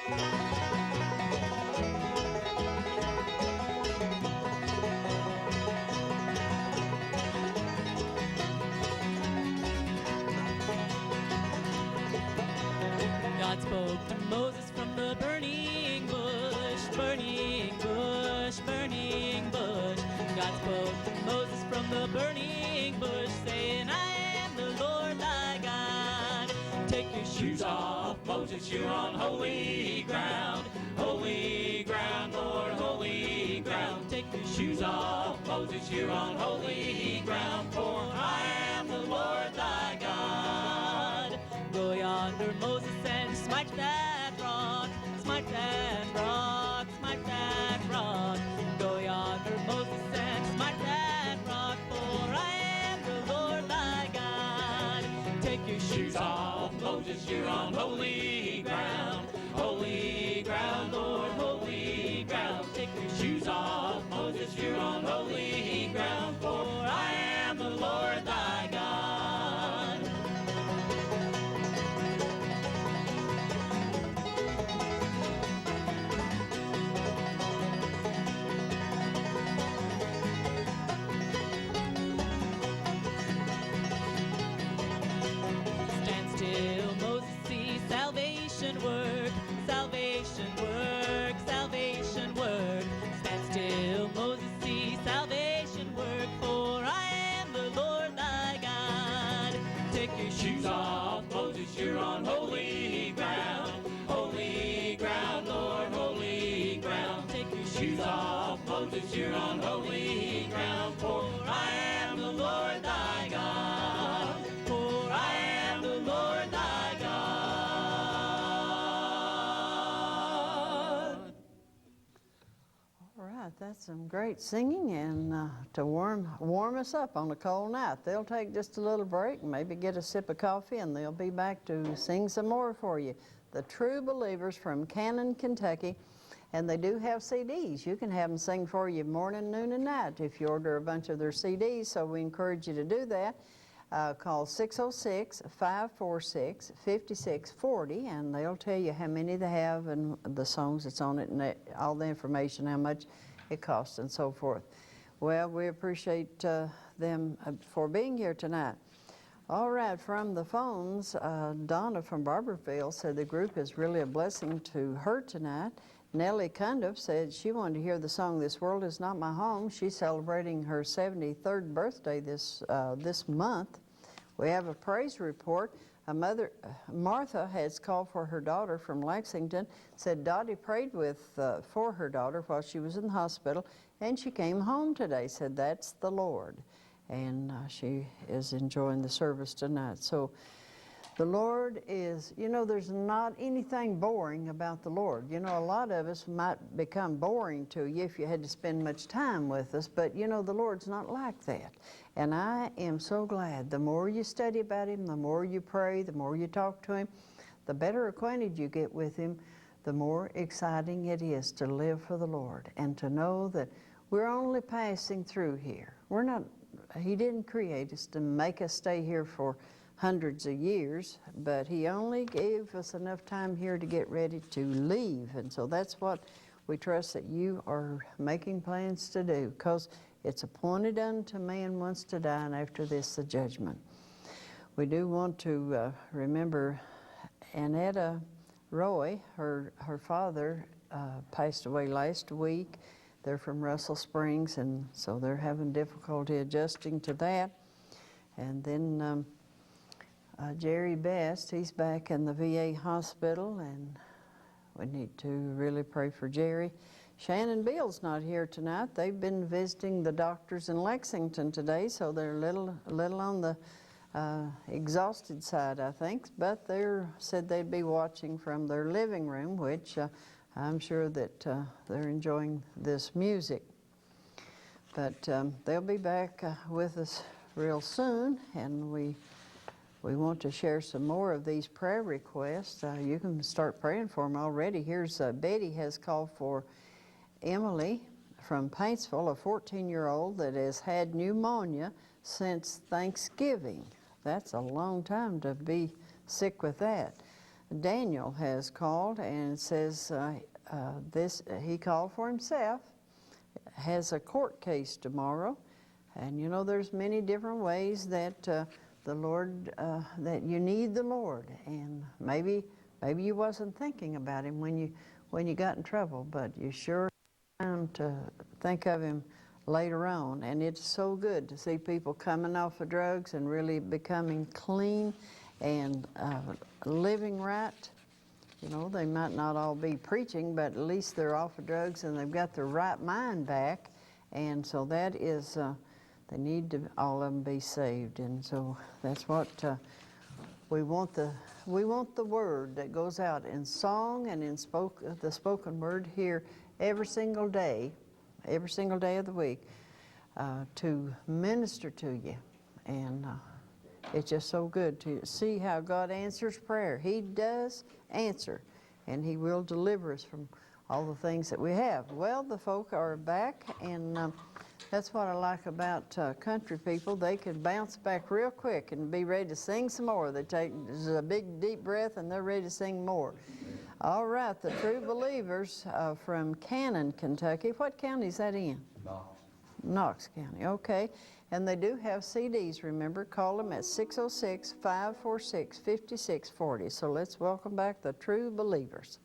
God spoke to Moses from the burning bush, burning bush, burning bush. God spoke to Moses from the burning bush, saying, I am the Lord thy God. Take your shoes off, Moses, you're on holy ground. Holy ground, Lord, holy ground. Take your shoes off, Moses, you're on holy ground. For I am the Lord thy God. Go yonder, Moses, and smite that rock, smite that rock, smite that rock. Go yonder, Moses, and smite that rock, for I am the Lord thy God. Take your shoes off, Moses, you're on holy ground. Holy ground, Lord, holy ground. Take your shoes off, Moses, you're on holy ground, for I am the Lord thy God. Stand still, Moses, see salvation work, salvation work, salvation work. Stand still, Moses, see salvation work, for I am the Lord thy God. Take your shoes off, Moses, you're on holy ground. Holy ground, Lord, holy ground. Take your shoes off, Moses, you're on holy ground, for I am the Lord thy God. For I am the Lord thy God. All right, that's some great singing, and to warm us up on a cold night. They'll take just a little break, maybe get a sip of coffee, and they'll be back to sing some more for you. The True Believers from Cannon, Kentucky, and they do have CDs. You can have them sing for you morning, noon, and night if you order a bunch of their CDs, so we encourage you to do that. Call 606-546-5640, and they'll tell you how many they have and the songs that's on it and all the information, how much it costs and so forth. Well, we appreciate them for being here tonight. All right, from the phones, Donna from Barberville said the group is really a blessing to her tonight. Nellie Cundiff said she wanted to hear the song "This World Is Not My Home." She's celebrating her 73rd birthday this month. We have a praise report. Martha has called for her daughter from Lexington, said Dottie prayed for her daughter while she was in the hospital, and she came home today, said that's the Lord. And she is enjoying the service tonight. So the Lord is, you know, there's not anything boring about the Lord. You know, a lot of us might become boring to you if you had to spend much time with us, but you know, the Lord's not like that. And I am so glad the more you study about Him, the more you pray, the more you talk to Him, the better acquainted you get with Him, the more exciting it is to live for the Lord and to know that we're only passing through here. We're not, He didn't create us to make us stay here for hundreds of years, but He only gave us enough time here to get ready to leave. And so that's what we trust that you are making plans to do, because it's appointed unto man once to die, and after this the judgment. We do want to remember Annetta Roy. Her father passed away last week. They're from Russell Springs, and so they're having difficulty adjusting to that. And then Jerry Best, he's back in the VA hospital, and we need to really pray for Jerry. Shannon Beal's not here tonight. They've been visiting the doctors in Lexington today, so they're a little on the exhausted side, I think, but they said they'd be watching from their living room, which I'm sure that they're enjoying this music. But they'll be back with us real soon, and we want to share some more of these prayer requests. You can start praying for them already. Here's Betty has called for Emily from Paintsville, a 14-year-old that has had pneumonia since Thanksgiving. That's a long time to be sick with that. Daniel has called and says he called for himself, has a court case tomorrow. And you know, there's many different ways that the Lord, that you need the Lord. And maybe you wasn't thinking about him when you got in trouble, but you sure time to think of him later on. And it's so good to see people coming off of drugs and really becoming clean and living right. You know, they might not all be preaching, but at least they're off of drugs and they've got their right mind back. And so that is, they need to all of them be saved. And so that's what we want. We want the word that goes out in song and in the spoken word here every single day of the week, to minister to you. And it's just so good to see how God answers prayer. He does answer, and He will deliver us from all the things that we have. Well, the folk are back, and that's what I like about country people. They can bounce back real quick and be ready to sing some more. They take a big, deep breath, and they're ready to sing more. All right, the True Believers from Cannon, Kentucky. What county is that in? Knox. Knox County, okay. And they do have CDs, remember. Call them at 606-546-5640. So let's welcome back the True Believers.